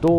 2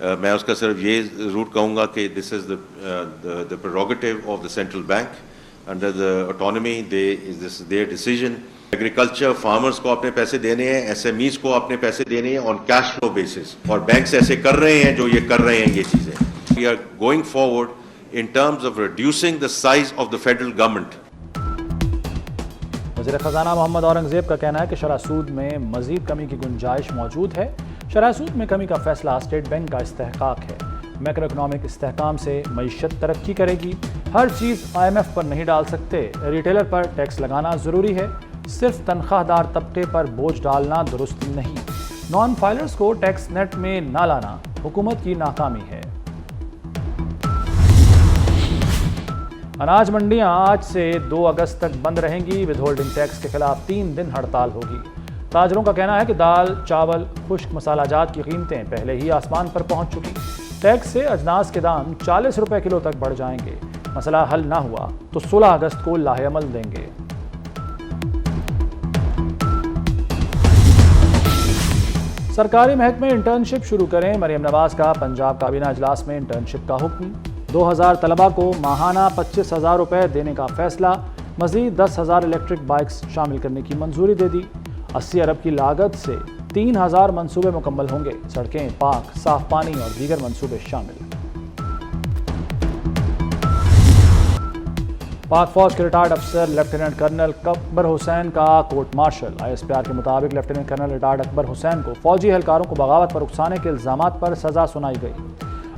میں اس کا صرف یہ ضرور کہوں گا کہ دس از the prerogative of the central bank under the autonomy. This is their decision. Agriculture farmers کو اپنے پیسے دینے ہیں, ایس ایم ایز کو اپنے پیسے دینے ہیں آن کیش فلو بیسس, اور بینکس ایسے کر رہے ہیں جو یہ کر رہے ہیں یہ چیزیں. We are going forward in terms of reducing the size of the federal government. وزیر خزانہ محمد اورنگزیب کا کہنا ہے کہ شرح سود میں مزید کمی کی گنجائش موجود ہے. شرح سود میں کمی کا فیصلہ اسٹیٹ بینک کا استحقاق ہے. میکرو اکنامک استحکام سے معیشت ترقی کرے گی. ہر چیز آئی ایم ایف پر نہیں ڈال سکتے. ریٹیلر پر ٹیکس لگانا ضروری ہے. صرف تنخواہ دار طبقے پر بوجھ ڈالنا درست نہیں. نان فائلرز کو ٹیکس نیٹ میں نہ لانا حکومت کی ناکامی ہے. اناج منڈیاں آج سے 2 اگست تک بند رہیں گی. ود ہولڈنگ ٹیکس کے خلاف 3 دن ہڑتال ہوگی. تاجروں کا کہنا ہے کہ دال, چاول, خشک مسالہ جات کی قیمتیں پہلے ہی آسمان پر پہنچ چکی. ٹیکس سے اجناس کے دام 40 روپے کلو تک بڑھ جائیں گے. مسئلہ حل نہ ہوا تو 16 اگست کو لاہ عمل دیں گے. سرکاری محکمے انٹرنشپ شروع کریں. مریم نواز کا پنجاب کابینہ اجلاس میں انٹرنشپ کا حکم. 2000 طلباء کو ماہانہ 25,000 روپے دینے کا فیصلہ. مزید 10,000 الیکٹرک بائکس شامل کرنے کی منظوری دے دی. 80 ارب کی لاگت سے 3,000 منصوبے مکمل ہوں گے. سڑکیں, پاک, صاف پانی اور دیگر منصوبے شامل. پاک فوج کے ریٹائرڈ افسر لیفٹیننٹ کرنل اکبر حسین کا court martial. I S P R کے مطابق lieutenant colonel retired Akbar Hussain کو فوجی اہلکاروں کو بغاوت پر اکسانے کے الزامات پر سزا سنائی گئی.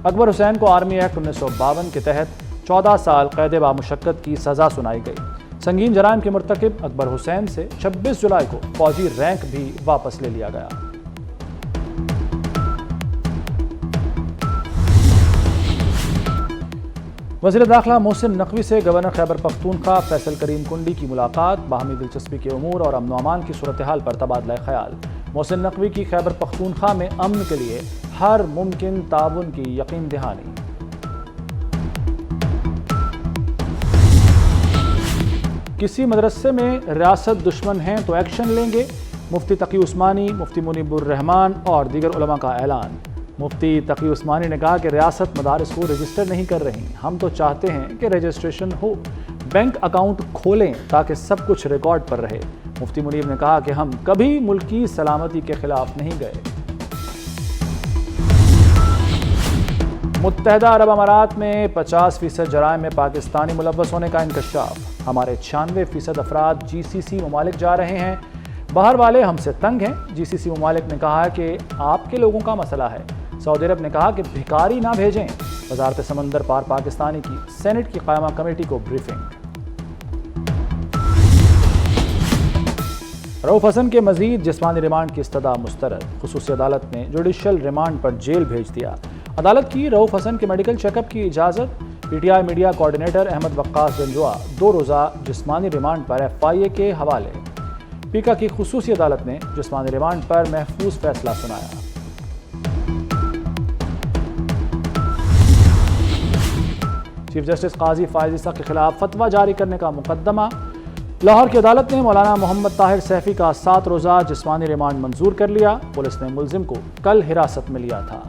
اکبر حسین کو آرمی ایکٹ 1952 کے تحت 14 سال قید بامشقت کی سزا سنائی گئی. سنگین جرائم کے مرتکب اکبر حسین سے 26 جولائی کو فوجی رینک بھی واپس لے لیا گیا. وزیر داخلہ محسن نقوی سے گورنر خیبر پختونخوا فیصل کریم کنڈی کی ملاقات. باہمی دلچسپی کے امور اور امن و امان کی صورتحال پر تبادلہ خیال. محسن نقوی کی خیبر پختونخوا میں امن کے لیے ہر ممکن تعاون کی یقین دہانی. کسی مدرسے میں ریاست دشمن ہیں تو ایکشن لیں گے. مفتی تقی عثمانی, مفتی منیب الرحمان اور دیگر علماء کا اعلان. مفتی تقی عثمانی نے کہا کہ ریاست مدارس کو رجسٹر نہیں کر رہی. ہم تو چاہتے ہیں کہ رجسٹریشن ہو. بینک اکاؤنٹ کھولیں تاکہ سب کچھ ریکارڈ پر رہے. مفتی منیب نے کہا کہ ہم کبھی ملکی سلامتی کے خلاف نہیں گئے. متحدہ عرب امارات میں 50% جرائم میں پاکستانی ملوث ہونے کا انکشاف. ہمارے 96% افراد جی سی سی ممالک جا رہے ہیں. باہر والے ہم سے تنگ ہیں. جی سی سی ممالک نے کہا ہے کہ آپ کے لوگوں کا مسئلہ ہے. سعودی عرب نے کہا کہ بھکاری نہ بھیجیں. وزارت سمندر پار پاکستانی کی سینٹ کی قائمہ کمیٹی کو بریفنگ. رؤوف حسن کے مزید جسمانی ریمانڈ کی استدعا مسترد. خصوصی عدالت نے جوڈیشل ریمانڈ پر جیل بھیج دیا. عدالت کی رؤوف حسن کے میڈیکل چیک اپ کی اجازت. P T I media coordinator Ahmed Waqas Janjua 2 روزہ جسمانی ریمانڈ پر ایف آئی اے کے حوالے. پیکا کی خصوصی عدالت نے جسمانی ریمانڈ پر محفوظ فیصلہ سنایا. چیف جسٹس قاضی فائز عیسیٰ کے خلاف فتویٰ جاری کرنے کا مقدمہ. لاہور کی عدالت نے مولانا محمد طاہر سیفی کا 7 روزہ جسمانی ریمانڈ منظور کر لیا. پولیس نے ملزم کو کل حراست میں لیا تھا.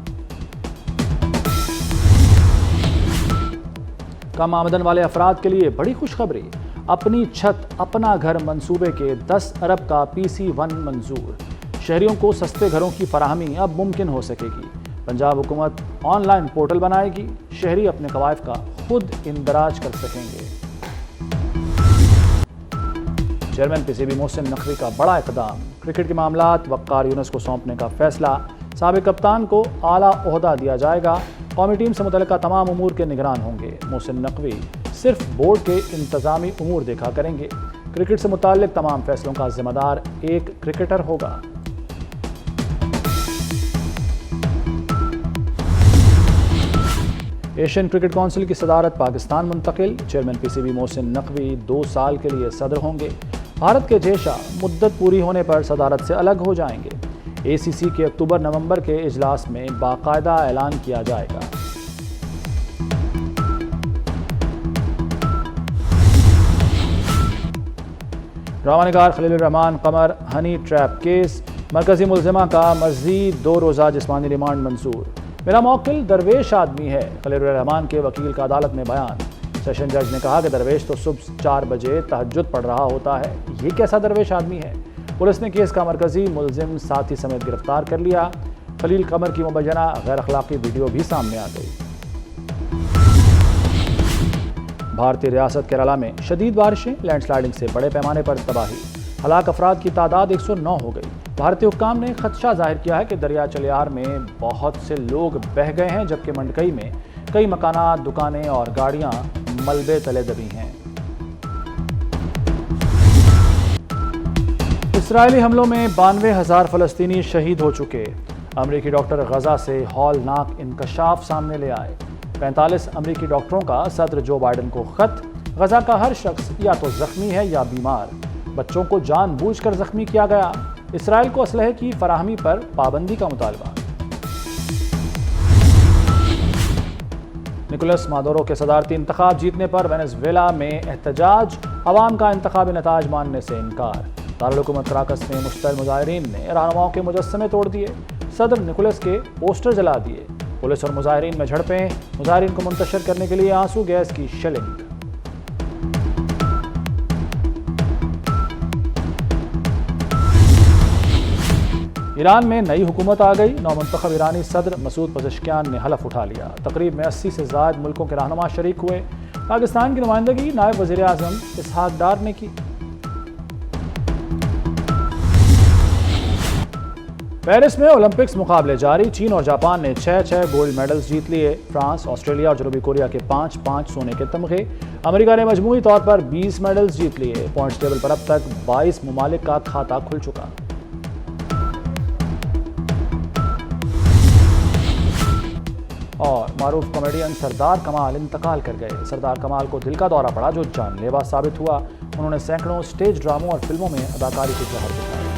کم آمدن والے افراد کے لیے بڑی خوشخبری. اپنی چھت اپنا گھر منصوبے کے 10 ارب کا PC1 منظور. شہریوں کو سستے گھروں کی فراہمی اب ممکن ہو سکے گی. پنجاب حکومت آن لائن پورٹل بنائے گی. شہری اپنے قوائف کا خود اندراج کر سکیں گے. Chairman P C B Mohsin Naqvi کا بڑا اقدام. کرکٹ کے معاملات وقار یونس کو سونپنے کا فیصلہ. سابق کپتان کو اعلیٰ عہدہ دیا جائے گا. قومی ٹیم سے متعلقہ تمام امور کے نگران ہوں گے. محسن نقوی صرف بورڈ کے انتظامی امور دیکھا کریں گے. کرکٹ سے متعلق تمام فیصلوں کا ذمہ دار ایک کرکٹر ہوگا. ایشین کرکٹ کونسل کی صدارت پاکستان منتقل. Chairman P C B Mohsin Naqvi 2 سال کے لیے صدر ہوں گے. بھارت کے جے شاہ مدت پوری ہونے پر صدارت سے الگ ہو جائیں گے. اے سی سی کے اکتوبر-نومبر کے اجلاس میں باقاعدہ اعلان کیا جائے گا. ڈرامہ نگار خلیل الرحمان قمر ہنی ٹریپ کیس. مرکزی ملزمہ کا مزید 2 روزہ جسمانی ریمانڈ منظور. میرا موکل درویش آدمی ہے، خلیل الرحمان کے وکیل کا عدالت میں بیان۔ سیشن جج نے کہا کہ درویش تو صبح 4 بجے تہجد پڑھ رہا ہوتا ہے، یہ کیسا درویش آدمی ہے؟ پولیس نے کیس کا مرکزی ملزم ساتھی سمیت گرفتار کر لیا۔ خلیل قمر کی مبینہ غیر اخلاقی ویڈیو بھی سامنے آ گئی۔ بھارتی ریاست کیرالہ میں شدید بارشیں، لینڈ سلائیڈنگ سے بڑے پیمانے پر تباہی، ہلاک افراد کی تعداد 109 ہو گئی۔ بھارتی حکام نے خدشہ ظاہر کیا ہے کہ دریا چلیار میں بہت سے لوگ بہہ گئے ہیں، جبکہ منڈکئی میں کئی مکانات، دکانیں اور گاڑیاں ملبے تلے دبی ہیں۔ اسرائیلی حملوں میں 92,000 فلسطینی شہید ہو چکے۔ امریکی ڈاکٹر غزہ سے ہولناک انکشاف سامنے لے آئے۔ 45 امریکی ڈاکٹروں کا صدر جو بائیڈن کو خط، غزہ کا ہر شخص یا تو زخمی ہے یا بیمار، بچوں کو جان بوجھ کر زخمی کیا گیا۔ اسرائیل کو اسلحے کی فراہمی پر پابندی کا مطالبہ۔ نکولس مادورو کے صدارتی انتخاب جیتنے پر وینزویلا میں احتجاج، عوام کا انتخابی نتائج ماننے سے انکار۔ دارالحکومت کراکس میں مشتعل مظاہرین نے رہنماؤں کے مجسمے توڑ دیے، صدر نکولس کے پوسٹر جلا دیے۔ پولیس اور مظاہرین میں جھڑپیں، مظاہرین کو منتشر کرنے کے لیے آنسو گیس کی شیلنگ۔ ایران میں نئی حکومت آ گئی، نومنتخب ایرانی صدر مسعود پزشکیان نے حلف اٹھا لیا۔ تقریب میں 80 سے زائد ملکوں کے رہنما شریک ہوئے۔ پاکستان کی نمائندگی نائب وزیر اعظم اسحاق ڈار نے کی۔ پیرس میں اولمپکس مقابلے جاری، چین اور جاپان نے 6 گولڈ میڈلز جیت لیے۔ فرانس، آسٹریلیا اور جنوبی کوریا کے 5 سونے کے تمغے۔ امریکہ نے مجموعی طور پر 20 میڈلز جیت لیے۔ پوائنٹس ٹیبل پر اب تک 22 ممالک کا کھاتہ کھل چکا۔ اور معروف کامیڈین سردار کمال انتقال کر گئے۔ سردار کمال کو دل کا دورہ پڑا جو جان لیوا ثابت ہوا۔ انہوں نے سینکڑوں سٹیج ڈراموں اور فلموں میں اداکاری کے جوہر دکھائے۔